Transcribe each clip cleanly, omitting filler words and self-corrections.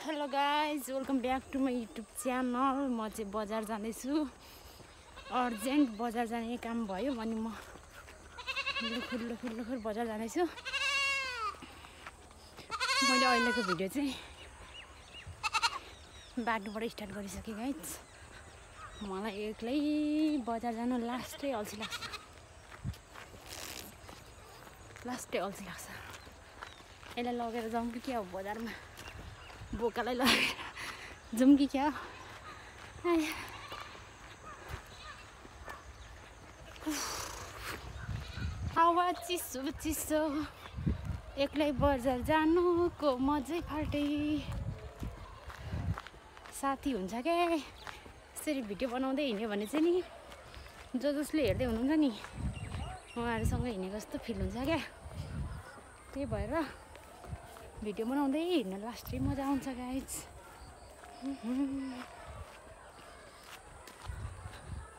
Hello guys, welcome back to my YouTube channel. म चाहिँ बजार जाँदैछु, अर्जेन्ट बजार जाने काम भयो अनि म लुखुर बजार जाँदैछु। मैले अहिलेको भिडियो चाहिँ बाटोबाट स्टार्ट गरिसकेँ गाइज। मलाई एक्लै बजार जानु लास्टै अल्छी लाग्छ। यसलाई लगेर जाउँ कि क्या हो बजारमा, बोकालाई लगेर जाउँ कि क्या। हावा चिसो चिसो, एक्लै बजार जानुको मजै फाल्टै। साथी हुन्छ क्या यसरी भिडियो बनाउँदै हिँड्यो भने चाहिँ नि, जसले हेर्दै हुनुहुन्छ नि उहाँहरूसँग हिँडेको जस्तो फिल हुन्छ क्या। त्यही भएर भिडियो बनाउँदै हिँड्न लास्टै मजा आउँछ गाइज।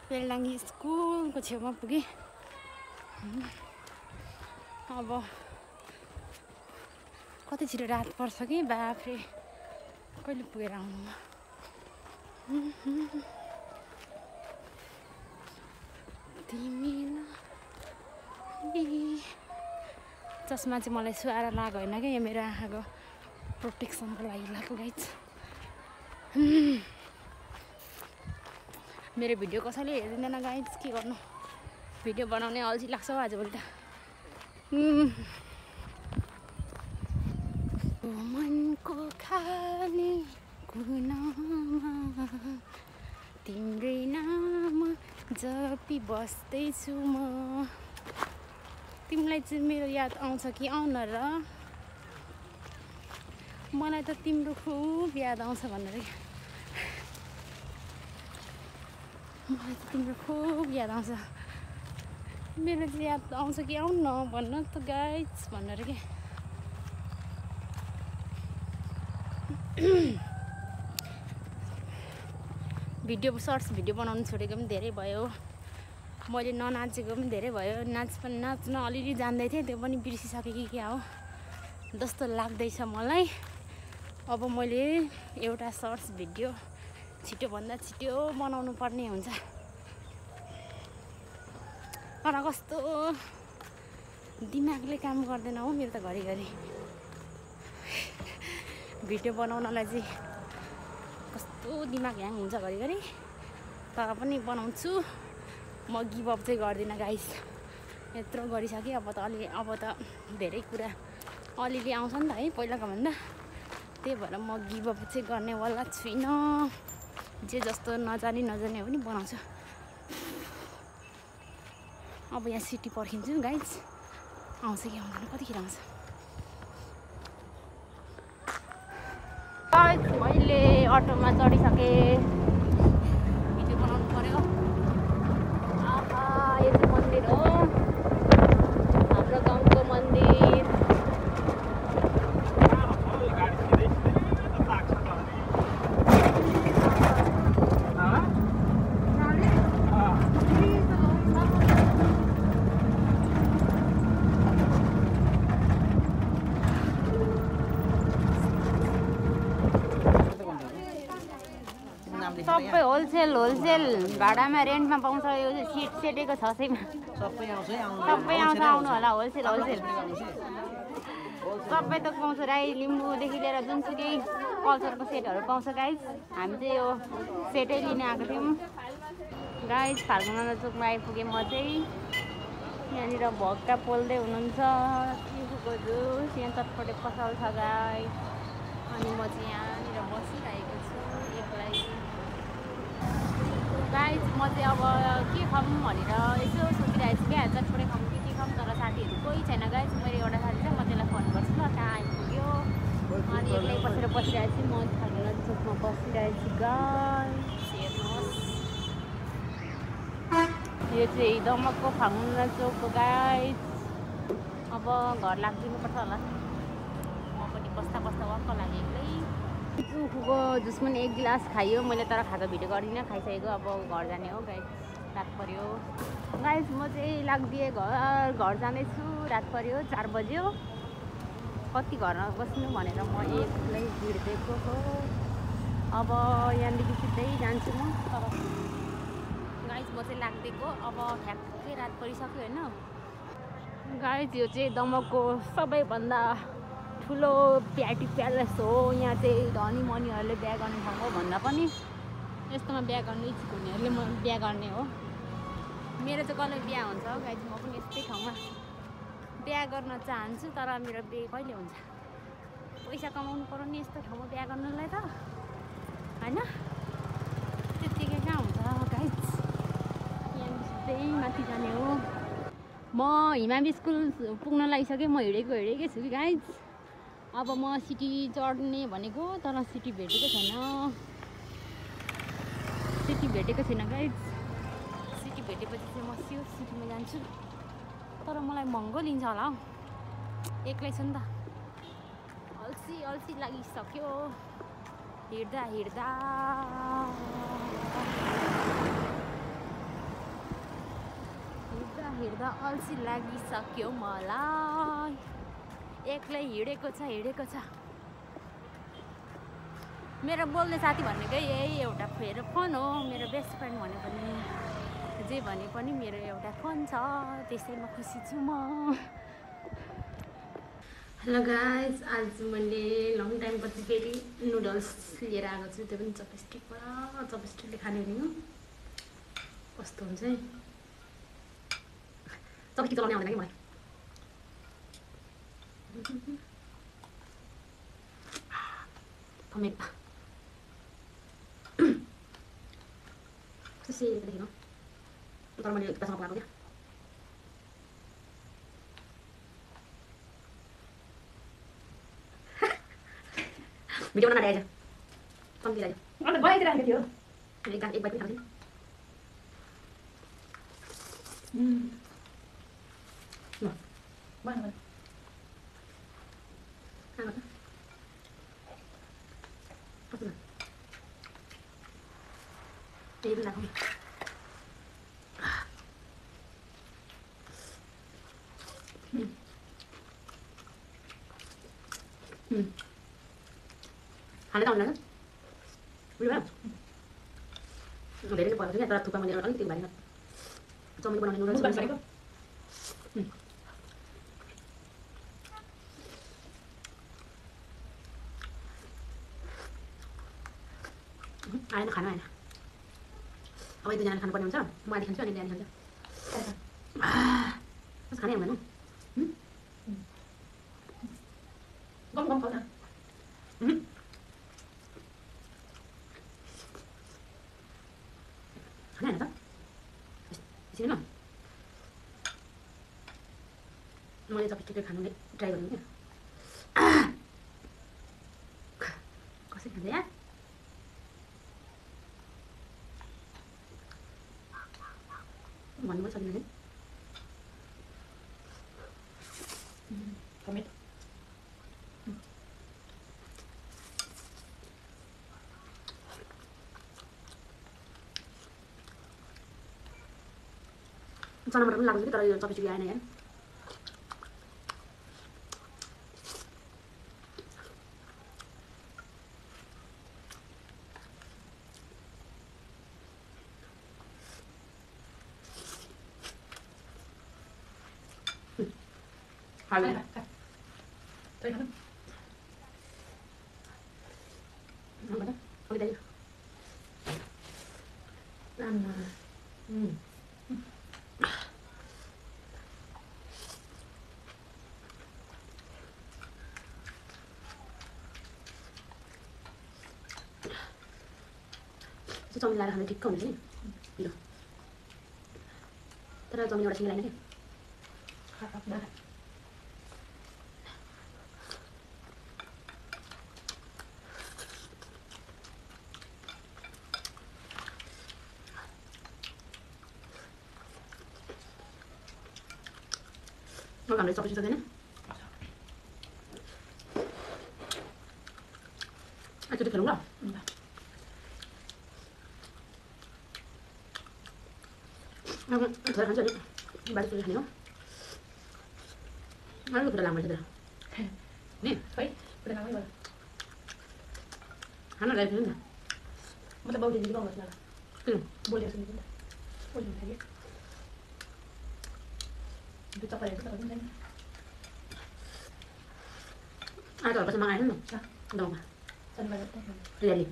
पेलडाङ्गी स्कुलको छेउमा पुगेँ। अब कति छिटो रात पर्छ कि बाफ्रे, कहिले पुगेर आउनु म। चस्मा चाहिँ मलाई सुहाएर लगाएको होइन क्या, यो मेरो आँखाको प्रोटेक्सनको लागि लगाएको गाइज। मेरो भिडियो कसैले हेरिदिँदैन गाइज, के गर्नु। भिडियो बनाउने अल्छी लाग्छ हौ आजभोलि त। मनको खाली कुनामा तिम्रै नाम जपी बस्दैछु म। तिमीलाई चाहिँ मेरो याद आउँछ कि आउन र, मलाई त तिम्रो खुब याद आउँछ भन्नु रे। मलाई त तिम्रो खुब याद आउँछ, मेरो चाहिँ याद आउँछ कि आउन भन्न त गाइज भन्नु रे क्या। सर्ट्स भिडियो बनाउनु छोडेको पनि धेरै भयो, मैले ननाचेको पनि धेरै भयो। नाच्न अलिअलि जान्दै थिएँ, त्यो पनि बिर्सिसकेँ कि क्या हो जस्तो लाग्दैछ मलाई। अब मैले एउटा सर्ट्स भिडियो छिटोभन्दा छिटो बनाउनु पर्ने हुन्छ। तर कस्तो दिमागले काम गर्दैन हो मेरो त घरिघरि। भिडियो बनाउनलाई चाहिँ कस्तो दिमाग ह्याङ हुन्छ घरिघरि, तर पनि बनाउँछु। म गिभअप चाहिँ गर्दिनँ गाइस। यत्रो गरिसकेँ, अब त धेरै कुरा अलिअलि आउँछ नि त है पहिलाको भन्दा। त्यही भएर म गिभअप चाहिँ गर्नेवाला छुइनँ। जे जस्तो नजाने पनि बनाउँछु। अब यहाँ सिटी पर्खिन्छु गाइस, आउँछ कि आउँदैन, कतिखेर आउँछ। मैले अटोमा चढिसकेँ, भिडियो बनाउनु पर्यो। यो चाहिँ मन्दिर हो, हाम्रो गाउँको मन्दिर। सबै होलसेल भाडामा रेन्टमा पाउँछ। यो चाहिँ सिट सेटेको 600मा सबै आउँछ। आउनु होला, होलसेल सबै थोक पाउँछ। राई लिम्बूदेखि लिएर जुनसुकै कल्चरको सेटहरू पाउँछ गाइज। हामी चाहिँ यो सेटै लिन आएको थियौँ गाइज। फाल्गुना चोकमा आइपुगेँ म चाहिँ। यहाँनिर भक्का पोल्दै हुनुहुन्छ, चिसोको जुस, यहाँ चटपटे पसल छ गाइज। अनि म चाहिँ यहाँनिर बसिरहेको छु एक्लै गाइज। म चाहिँ अब के खाऊँ भनेर यसो सोचिरहेको छु क्या, चटपटे खाऊँ कि के खाऊँ। तर साथीहरू कोही छैन गाइज। मेरो एउटा साथी छ, म त्यसलाई फोन गर्छु ल, कहाँ आइपुग्यो। अनि एक्लै बसिरहेको छु। म फाल्गुना चोकमा बसिरहेको छु गाइज, हेर्नुहोस्। यो चाहिँ दमकको फाल्गुना चोकको गाइज। अब घर लाग्दिनुपर्छ होला। म पनि बस्दा वाक्क लाग्यो एक्लै। उखुको जुस पनि 1 गिलास खाइयो मैले, तर खाएको भिडियो गर्दिनँ, खाइसकेको। अब घर जाने हो गाइज, रात पर्यो गाइज। म चाहिँ लाग्दिएँ घर जाँदैछु, रात पर्यो, 4 बज्यो। कति घरमा बस्नु भनेर म एक्लै हिँड्दिएको हो। अब यहाँदेखि सिधै जान्छु म। तर गाइस म चाहिँ लाग्दिएको अब ठ्याक्कै रात परिसक्यो होइन। गाइस यो चाहिँ दमकको सबैभन्दा ठुलो प्याटी प्यालेस हो। यहाँ चाहिँ धनी मनीहरूले बिहा गर्ने ठाउँ हो भन्दा पनि यस्तोमा बिहा गर्ने इच्छुक हुनेहरूले म बिहा गर्ने हो। मेरो चाहिँ कहिले बिहा हुन्छ गाइस, म पनि यस्तै ठाउँमा बिहा गर्न चाहन्छु। तर मेरो बिहे कहिले हुन्छ? पैसा कमाउनु पर्यो नि यस्तो ठाउँमा बिहा गर्नलाई त होइन। त्यत्तिकै कहाँ हुन्छ गाइस। यहाँ सिधै माथि जाने हो। म हिमामी स्कुल पुग्न लागिसकेँ। म हिँडेकै छु कि गाइस। अब म सिटी चढ्ने भनेको तर सिटी भेटेको छैन गाइस। सिटी भेटेपछि चाहिँ म स्योर सिटीमा जान्छु। तर मलाई महँगो लिन्छ होला हौ, एक्लै छु नि त। अल्छी लागिसक्यो हिँड्दा अल्छी लागिसक्यो मलाई। एक्लै हिँडेको छ। मेरो बोल्ने साथी भनेकै यही एउटा फेरि फोन हो। मेरो बेस्ट फ्रेन्ड भने पनि जे भने पनि मेरो एउटा फोन छ, त्यसैमा खुसी छु म। हेलो गाइस, आज मैले लङ टाइमपछि फेरि नुडल्स लिएर आएको छु। त्यो पनि चपस्टिकले खाने हो। कस्तो हुन्छ है, चपस्टिक चलाउने आउँदैन कि मलाई। तर मैले पैसा पकाएको क्या। भिडियो बनाना आएछ कम्ती लाग्यो। अन्त बाइतिर राखेको थियो एक बाइट पनि खान्छु। त्यही पनि राखौँ। खाने त आउँदैन उयो भयो धेरै नै परेको थियो तर थुक्पा मैले अलिकति भारी चाउमिन बनाउने नुडल्स भनेको। आएन, खाना आएन। अब एक दुईजनाले खानुपर्ने हुन्छ। म आधी खान्छु अनि आधी खान्छ। बस खानै आउँदैन। गम खाऊ न। खानै आएन त यसरी न। मैले चपस्टिकले खानुले ट्राई गर्नु क्या। कसरी खान्छ यार? भन्नु पनि सकिँदैन। चनाबाट पनि लाग्छ कि तर यो चपस्टिक आएन यार। Halo. Thôi không? Không có. Ôi đây. Ăn cho mình làm thịt cổng thế. Được. Thế là cho mình vào đây xin lại nữa. Được. Nó làm để cho thế này. Chưa được đúng rồi. Thôi hắn chơi đi. Ba đứa chơi hả nhớ? Nó lúc là làm rồi thôi. नि खै पुरा नामै भयो खाना ल्याइदिनु न मतलब बाउले दिदी गाउँमा ल किन बोलेको सुन्नु नि बोल्नु लाग्यो त्यो चपाएको त पनि छैन आज हल्का मगाएन नि गाउँमा शनिबार तयारी